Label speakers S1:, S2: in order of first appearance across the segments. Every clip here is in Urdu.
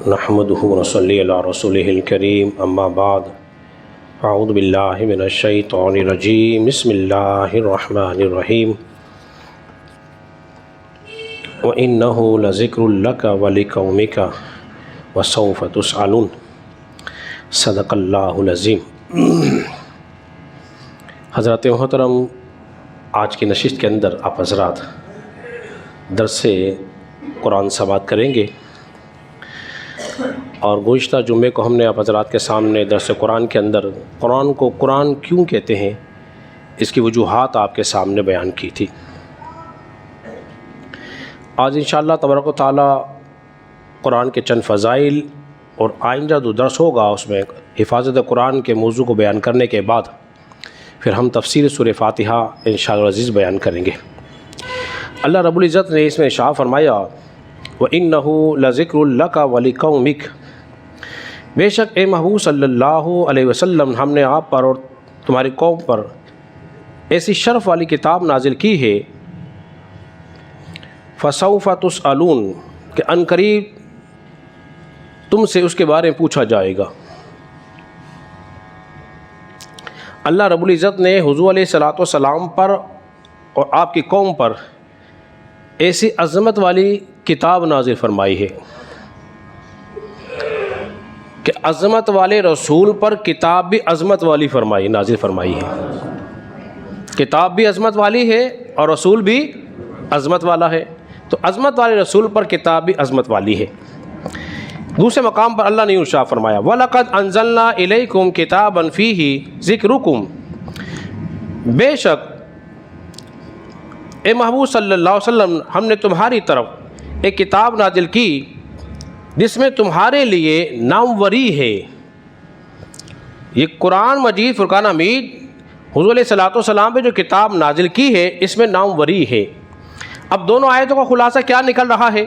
S1: نحمدہ ونصلی علی رسولہ الکریم اما بعد اعوذ باللہ من الشیطان الرجیم بسم اللہ الرحمن الرحیم وَإِنَّهُ لَذِكْرٌ لَكَ وَلِقَوْمِكَ وَسَوْفَ تُسْأَلُونَ صدق اللہ العظیم۔ حضرات محترم، آج کی نشست کے اندر آپ حضرات درس قرآن سماعت کریں گے، اور گزشتہ جمعے کو ہم نے آپ حضرات کے سامنے درس قرآن کے اندر قرآن کو قرآن کیوں کہتے ہیں اس کی وجوہات آپ کے سامنے بیان کی تھی۔ آج انشاءاللہ تبارک و تعالی قرآن کے چند فضائل اور آئندہ جو درس ہوگا اس میں حفاظت قرآن کے موضوع کو بیان کرنے کے بعد پھر ہم تفسیر سورہ فاتحہ انشاءاللہ عزیز بیان کریں گے۔ اللہ رب العزت نے اس میں ارشاد فرمایا وَإِنَّهُ لَذِكْرٌ لَكَ وَلِقَوْمِكَ، بے شک اے محبوب صلی اللہ علیہ وسلم ہم نے آپ پر اور تمہاری قوم پر ایسی شرف والی کتاب نازل کی ہے، فَسَوْفَ تُسْأَلُونَ، کہ ان قریب تم سے اس کے بارے میں پوچھا جائے گا۔ اللہ رب العزت نے حضور علیہ السلام پر اور آپ کی قوم پر ایسی عظمت والی کتاب نازل فرمائی ہے کہ عظمت والے رسول پر کتاب بھی عظمت والی نازل فرمائی ہے۔ کتاب بھی عظمت والی ہے اور رسول بھی عظمت والا ہے، تو عظمت والے رسول پر کتاب بھی عظمت والی ہے۔ دوسرے مقام پر اللہ نے ارشاد فرمایا وَلَقَدْ أَنزَلْنَا إِلَيْكُمْ كِتَابًا فِيهِ ذِكْرُكُمْ، بے شک اے محبوب صلی اللہ علیہ وسلم ہم نے تمہاری طرف ایک کتاب نازل کی جس میں تمہارے لیے ناموری ہے۔ یہ قرآن مجید فرقان حمید حضور علیہ السلام پہ جو کتاب نازل کی ہے اس میں ناموری ہے۔ اب دونوں آیتوں کا خلاصہ کیا نکل رہا ہے؟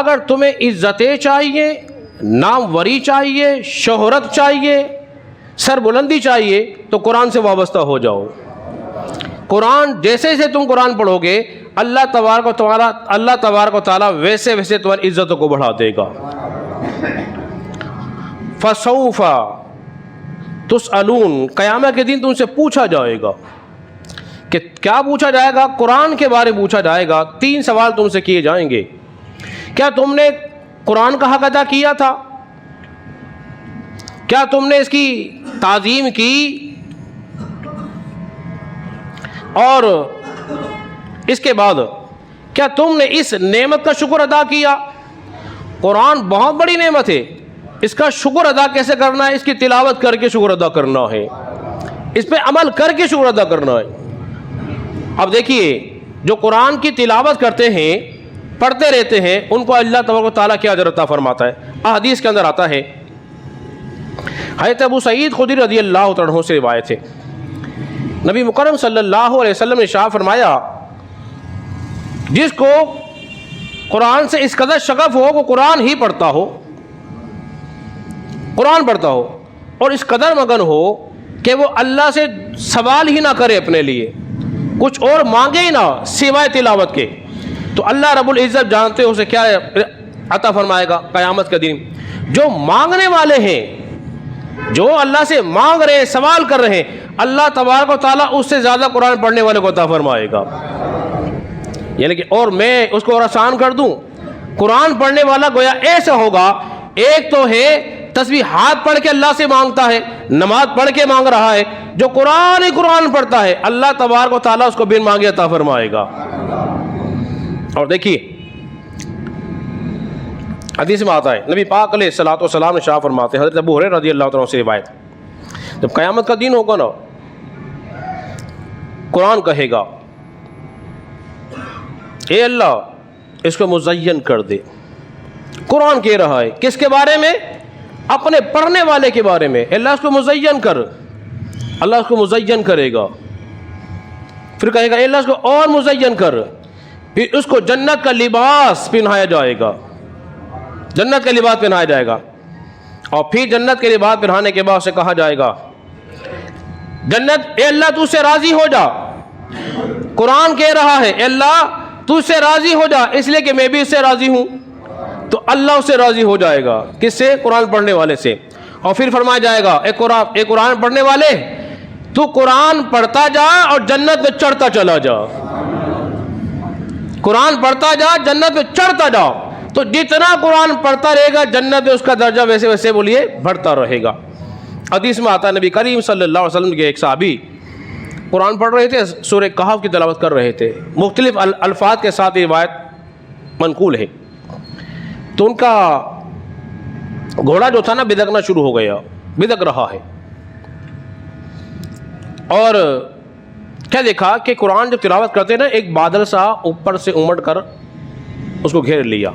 S1: اگر تمہیں عزتیں چاہیے، ناموری چاہیے، شہرت چاہیے، سربلندی چاہیے تو قرآن سے وابستہ ہو جاؤ۔ قرآن جیسے تم قرآن پڑھو گے اللہ تبارک و تعالیٰ ویسے تمہاری عزتوں کو بڑھا دے گا۔ فَسَوْفَ تُسْأَلُونَ، قیامت کے دن تم سے پوچھا جائے گا۔ کہ کیا پوچھا جائے گا؟ قرآن کے بارے میں پوچھا جائے گا۔ 3 سوال تم سے کیے جائیں گے۔ کیا تم نے قرآن کا حق ادا کیا تھا؟ کیا تم نے اس کی تعظیم کی؟ اور اس کے بعد کیا تم نے اس نعمت کا شکر ادا کیا؟ قرآن بہت بڑی نعمت ہے، اس کا شکر ادا کیسے کرنا ہے؟ اس کی تلاوت کر کے شکر ادا کرنا ہے، اس پہ عمل کر کے شکر ادا کرنا ہے۔ اب دیکھیے جو قرآن کی تلاوت کرتے ہیں، پڑھتے رہتے ہیں، ان کو اللہ تبارک و تعالیٰ کیا اجر عطا فرماتا ہے۔ احادیث کے اندر آتا ہے، حضرت ابو سعید خدری رضی اللہ عنہ سے روایت ہے، نبی مکرم صلی اللہ علیہ وسلم نے ارشاد فرمایا جس کو قرآن سے اس قدر شغف ہو وہ قرآن ہی پڑھتا ہو، قرآن پڑھتا ہو، اور اس قدر مگن ہو کہ وہ اللہ سے سوال ہی نہ کرے، اپنے لیے کچھ اور مانگے ہی نہ سوائے تلاوت کے، تو اللہ رب العزت جانتے اسے کیا عطا فرمائے گا قیامت کے دن۔ جو مانگنے والے ہیں، جو اللہ سے مانگ رہے ہیں، سوال کر رہے ہیں، اللہ تبارک و تعالیٰ اس سے زیادہ قرآن پڑھنے والے کو عطا فرمائے گا۔ یعنی کہ اور میں اس کو اور آسان کر دوں، قرآن پڑھنے والا گویا ایسا ہوگا، ایک تو ہے تسبیح ہاتھ پڑھ کے اللہ سے مانگتا ہے، نماز پڑھ کے مانگ رہا ہے، جو قرآن پڑھتا ہے اللہ تبارک و تعالیٰ اس کو بن مانگے عطا فرمائے گا۔ اور دیکھیے حدیث میں آتا ہے نبی پاک علیہ السلام نے ارشاد فرماتے ہیں، حضرت ابو ہریرہ رضی اللہ عنہ سے روایت، جب قیامت کا دن ہوگا نا، قرآن کہے گا اے اللہ اس کو مزین کر دے۔ قرآن کہہ رہا ہے کس کے بارے میں؟ اپنے پڑھنے والے کے بارے میں، اللہ اس کو مزین کر، اللہ اس کو مزین کرے گا۔ پھر کہے گا اے اللہ اس کو اور مزین کر، پھر اس کو جنت کا لباس پہنایا جائے گا، جنت کا لباس پہنایا جائے گا، اور پھر جنت کے لباس پہنانے کے بعد اسے کہا جائے گا جنت اے اللہ تو سے راضی ہو جا۔ قرآن کہہ رہا ہے اے اللہ تو اس سے راضی ہو جا، اس لیے کہ میں بھی اس سے راضی ہوں۔ تو اللہ اس سے راضی ہو جائے گا. کس سے؟ قرآن پڑھنے والے سے. اور پھر فرمایا جائے گا اے قرآن پڑھنے والے تو قرآن پڑھتا جا اور جنت میں چڑھتا چلا جا. قرآن پڑھتا جا جنت میں چڑھتا جا. تو جتنا قرآن پڑھتا رہے گا جنت میں اس کا درجہ ویسے ویسے بولیے بڑھتا رہے گا. حدیث میں آتا ہے نبی کریم صلی اللہ علیہ وسلم کے ایک صحابی قرآن پڑھ رہے تھے, سورہ کہف کی تلاوت کر رہے تھے, مختلف الفاظ کے ساتھ یہ روایت منقول ہے. تو ان کا گھوڑا جو تھا نا بدکنا شروع ہو گیا, بدک رہا ہے. اور کیا دیکھا کہ قرآن جب تلاوت کرتے نا ایک بادل سا اوپر سے امڑ کر اس کو گھیر لیا,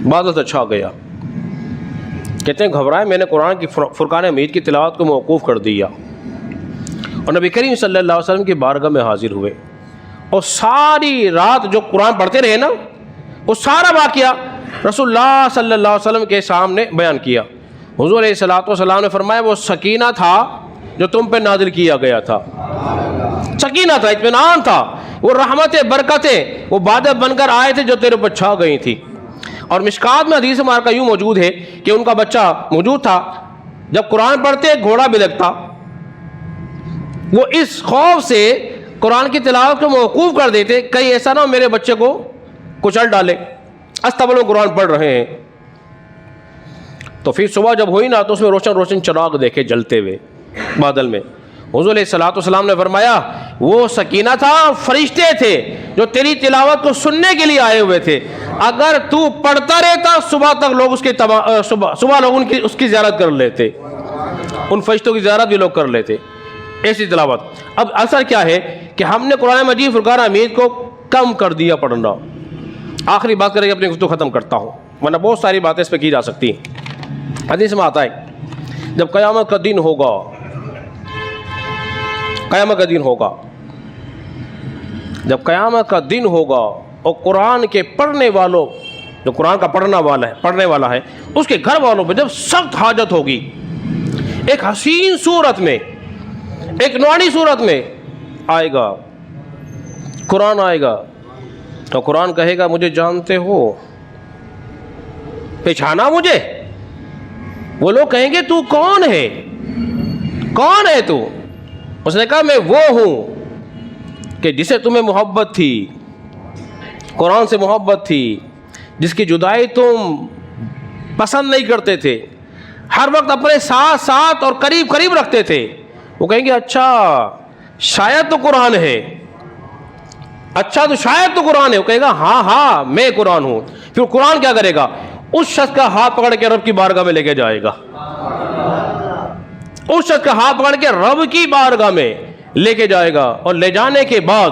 S1: بادل سے چھا گیا. کہتے ہیں گھبرائے, میں نے قرآن کی فرقان حمید کی تلاوت کو موقوف کر دیا اور نبی کریم صلی اللہ علیہ وسلم کی بارگاہ میں حاضر ہوئے اور ساری رات جو قرآن پڑھتے رہے نا وہ سارا واقعہ رسول اللہ صلی اللہ علیہ وسلم کے سامنے بیان کیا. حضور علیہ الصلوۃ والسلام نے فرمایا وہ سکینہ تھا جو تم پہ نازل کیا گیا تھا, سکینہ تھا, اطمینان تھا, وہ رحمتیں برکتیں وہ بادل بن کر آئے تھے جو تیرے پر چھا گئی تھی. اور مشکات میں حدیث مبارکہ یوں موجود ہے کہ ان کا بچہ موجود تھا, جب قرآن پڑھتے گھوڑا بلکتا, وہ اس خوف سے قرآن کی تلاوت کو موقوف کر دیتے کہیں ایسا نہ ہو میرے بچے کو کچل ڈالے, استقبال میں قرآن پڑھ رہے ہیں. تو پھر صبح جب ہوئی نا تو اس میں روشن روشن چراغ دیکھے جلتے ہوئے بادل میں. حضور علیہ الصلوۃ والسلام نے فرمایا وہ سکینہ تھا, فرشتے تھے جو تیری تلاوت کو سننے کے لیے آئے ہوئے تھے. اگر تو پڑھتا رہتا صبح تک لوگ صبح لوگ اس کی زیارت کر لیتے, ان فرشتوں کی زیارت بھی لوگ کر لیتے, ایسی تلاوت. اب اثر کیا ہے کہ ہم نے قرآن مجید فرقان حمید کو کم کر دیا پڑھنا. آخری بات کریں کہ اپنی گفتگو ختم کرتا ہوں ورنہ بہت ساری باتیں اس پہ کی جا سکتی ہیں. حدیث میں آتا ہے جب قیامت کا دن ہوگا, قیامت کا دن ہوگا, جب قیامت کا دن ہوگا اور قرآن کے پڑھنے والوں, جو قرآن کا پڑھنے والا ہے اس کے گھر والوں پہ جب سخت حاجت ہوگی, ایک حسین صورت میں, ایک نوانی صورت میں آئے گا, قرآن آئے گا تو قرآن کہے گا مجھے جانتے ہو, پہچانا مجھے؟ وہ لوگ کہیں گے تو کون ہے, کون ہے تو؟ اس نے کہا میں وہ ہوں کہ جسے تمہیں محبت تھی, قرآن سے محبت تھی, جس کی جدائی تم پسند نہیں کرتے تھے, ہر وقت اپنے ساتھ ساتھ اور قریب قریب رکھتے تھے. وہ کہیں گے اچھا شاید تو قرآن ہے, اچھا تو شاید تو قرآن ہے. وہ کہے گا ہاں ہاں میں قرآن ہوں. پھر قرآن کیا کرے گا؟ اس شخص کا ہاتھ پکڑ کے رب کی بارگاہ میں لے کے جائے گا, اس شخص کا ہاتھ پکڑ کے رب کی بارگاہ میں لے کے جائے گا, اور لے جانے کے بعد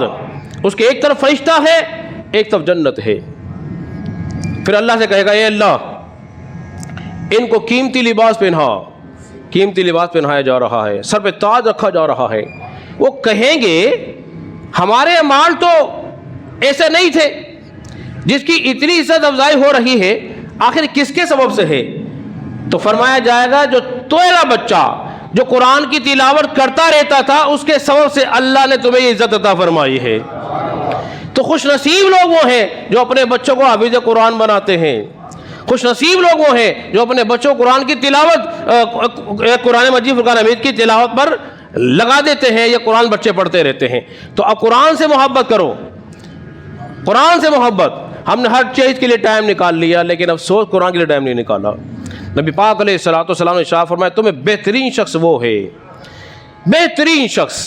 S1: اس کے ایک طرف فرشتہ ہے ایک طرف جنت ہے. پھر اللہ سے کہے گا اے اللہ ان کو قیمتی لباس پہنا, قیمتی لباس پہنایا جا رہا ہے, سر پہ تاج رکھا جا رہا ہے. وہ کہیں گے ہمارے اعمال تو ایسے نہیں تھے, جس کی اتنی عزت افزائی ہو رہی ہے آخر کس کے سبب سے ہے؟ تو فرمایا جائے گا جو تیرا بچہ جو قرآن کی تلاوت کرتا رہتا تھا اس کے سبب سے اللہ نے تمہیں عزت عطا فرمائی ہے. تو خوش نصیب لوگ وہ ہیں جو اپنے بچوں کو حافظ قرآن بناتے ہیں, خوش نصیب لوگ وہ ہیں جو اپنے بچوں کو قرآن کی تلاوت, قرآن مجید فرقان حمید کی تلاوت پر لگا دیتے ہیں, یا قرآن بچے پڑھتے رہتے ہیں. تو اب قرآن سے محبت کرو, قرآن سے محبت. ہم نے ہر چیز کے لیے ٹائم نکال لیا لیکن افسوس قرآن کے لیے ٹائم نہیں نکالا. نبی پاک علیہ الصلوۃ والسلام نے ارشاد فرمایا تمہیں بہترین شخص وہ ہے, بہترین شخص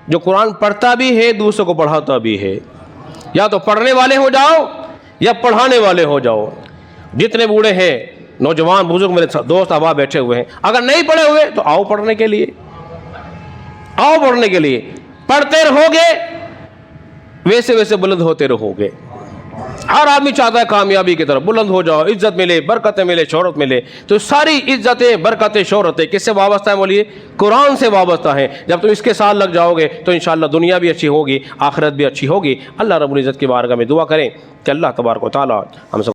S1: جو قرآن پڑھتا بھی ہے دوسروں کو پڑھاتا بھی ہے. یا تو پڑھنے والے ہو جاؤ یا پڑھانے والے ہو جاؤ. جتنے بوڑھے ہیں, نوجوان, بزرگ, میرے دوست احباب بیٹھے ہوئے ہیں, اگر نہیں پڑھے ہوئے تو آؤ پڑھنے کے لیے, آؤ پڑھنے کے لیے. پڑھتے رہو گے ویسے ویسے بلند ہوتے رہو گے. ہر آدمی چاہتا ہے کامیابی کی طرف بلند ہو جاؤ, عزت ملے, برکتیں ملے, شہرت ملے. تو ساری عزتیں, برکتیں, شہرتیں کس سے وابستہ ہیں بولیے؟ قرآن سے وابستہ ہیں. جب تم اس کے ساتھ لگ جاؤ گے تو انشاءاللہ دنیا بھی اچھی ہوگی, آخرت بھی اچھی ہوگی. اللہ رب العزت کی بارگاہ میں دعا کریں کہ اللہ تبارک و تعالی ہم سب